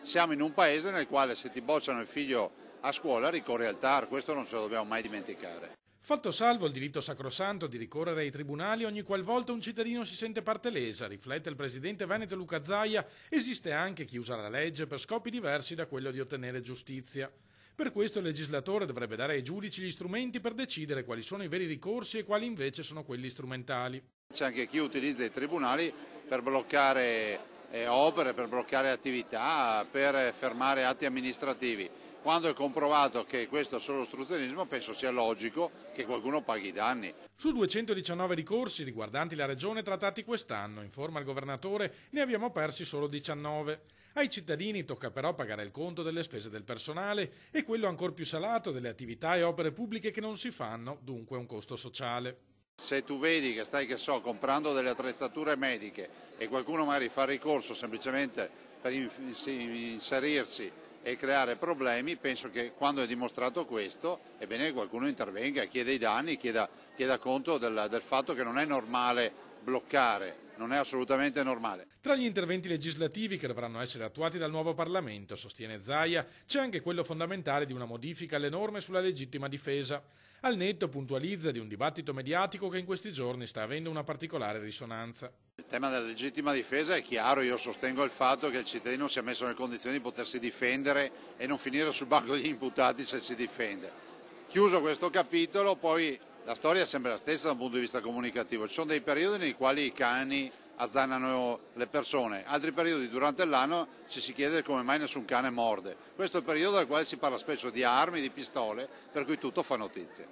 Siamo in un paese nel quale se ti bocciano il figlio a scuola ricorri al TAR, questo non ce lo dobbiamo mai dimenticare. Fatto salvo il diritto sacrosanto di ricorrere ai tribunali ogni qualvolta un cittadino si sente parte lesa, riflette il presidente veneto Luca Zaia, esiste anche chi usa la legge per scopi diversi da quello di ottenere giustizia. Per questo il legislatore dovrebbe dare ai giudici gli strumenti per decidere quali sono i veri ricorsi e quali invece sono quelli strumentali. C'è anche chi utilizza i tribunali per bloccare opere, per bloccare attività, per fermare atti amministrativi. Quando è comprovato che questo è solo ostruzionismo, penso sia logico che qualcuno paghi i danni. Su 219 ricorsi riguardanti la regione trattati quest'anno, informa il governatore, ne abbiamo persi solo 19. Ai cittadini tocca però pagare il conto delle spese del personale e quello ancor più salato delle attività e opere pubbliche che non si fanno, dunque un costo sociale. Se tu vedi che stai, comprando delle attrezzature mediche e qualcuno magari fa ricorso semplicemente per inserirsi e creare problemi, penso che quando è dimostrato questo è bene che qualcuno intervenga, chieda i danni, chieda conto del fatto che non è normale bloccare, non è assolutamente normale. Tra gli interventi legislativi che dovranno essere attuati dal nuovo Parlamento, sostiene Zaia, c'è anche quello fondamentale di una modifica alle norme sulla legittima difesa. Al netto puntualizza di un dibattito mediatico che in questi giorni sta avendo una particolare risonanza. Il tema della legittima difesa è chiaro, io sostengo il fatto che il cittadino sia messo nelle condizioni di potersi difendere e non finire sul banco degli imputati se si difende. Chiuso questo capitolo, poi la storia è sempre la stessa da un punto di vista comunicativo. Ci sono dei periodi nei quali i cani azzannano le persone, altri periodi durante l'anno ci si chiede come mai nessun cane morde. Questo è il periodo nel quale si parla spesso di armi, di pistole, per cui tutto fa notizia.